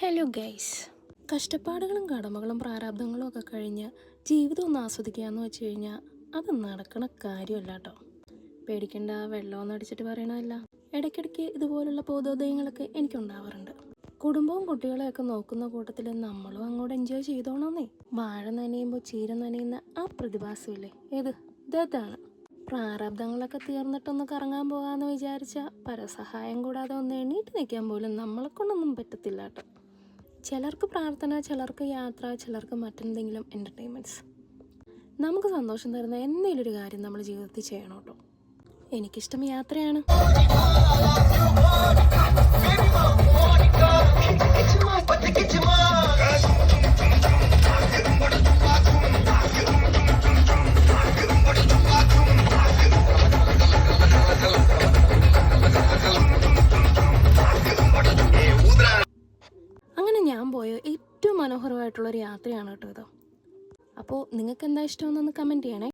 Hello guys, കഷ്ടപ്പാടുകളും കടമകളും പ്രാരാബ്ദങ്ങളും ഒക്കെ കഴിഞ്ഞ് ജീവിതം ഒന്ന് ആസ്വദിക്കുക എന്ന് വെച്ച് കഴിഞ്ഞാൽ അത് നടക്കണ കാര്യമല്ല കേട്ടോ. പേടിക്കേണ്ട, വെള്ളമൊന്നും അടിച്ചിട്ട് പറയണമല്ല. ഇടയ്ക്കിടയ്ക്ക് ഇതുപോലുള്ള ബോധോദയങ്ങളൊക്കെ എനിക്കുണ്ടാവാറുണ്ട്. കുടുംബവും കുട്ടികളെയൊക്കെ നോക്കുന്ന കൂട്ടത്തിൽ നമ്മളും അങ്ങോട്ട് എൻജോയ് ചെയ്തോണമെന്നേ. വാഴ നനയുമ്പോൾ ചീര നനയുന്ന ആ പ്രതിഭാസമില്ലേ, ഇതാണ്. പ്രാരാബ്ദങ്ങളൊക്കെ തീർന്നിട്ടൊന്ന് കറങ്ങാൻ പോകാമെന്ന് വിചാരിച്ചാൽ പരസഹായം കൂടാതെ ഒന്ന് എണീറ്റ് നിൽക്കാൻ പോലും നമ്മളെ കൊണ്ടൊന്നും പറ്റത്തില്ല കേട്ടോ. ചിലർക്ക് പ്രാർത്ഥന, ചിലർക്ക് യാത്ര, ചിലർക്ക് മറ്റെന്തെങ്കിലും എൻ്റർടൈൻമെൻറ്റ്സ്. നമുക്ക് സന്തോഷം തരുന്ന എന്തെങ്കിലും ഒരു കാര്യം നമ്മൾ ജീവിതത്തിൽ ചെയ്യണം കേട്ടോ. എനിക്കിഷ്ടം യാത്രയാണ്. അങ്ങനെ ഞാൻ പോയ ഏറ്റവും മനോഹരമായിട്ടുള്ളൊരു യാത്രയാണ് കേട്ടോ ഇത്. അപ്പോൾ നിങ്ങൾക്ക് എന്താ ഇഷ്ടമെന്നൊന്ന് കമൻറ്റ് ചെയ്യണേ.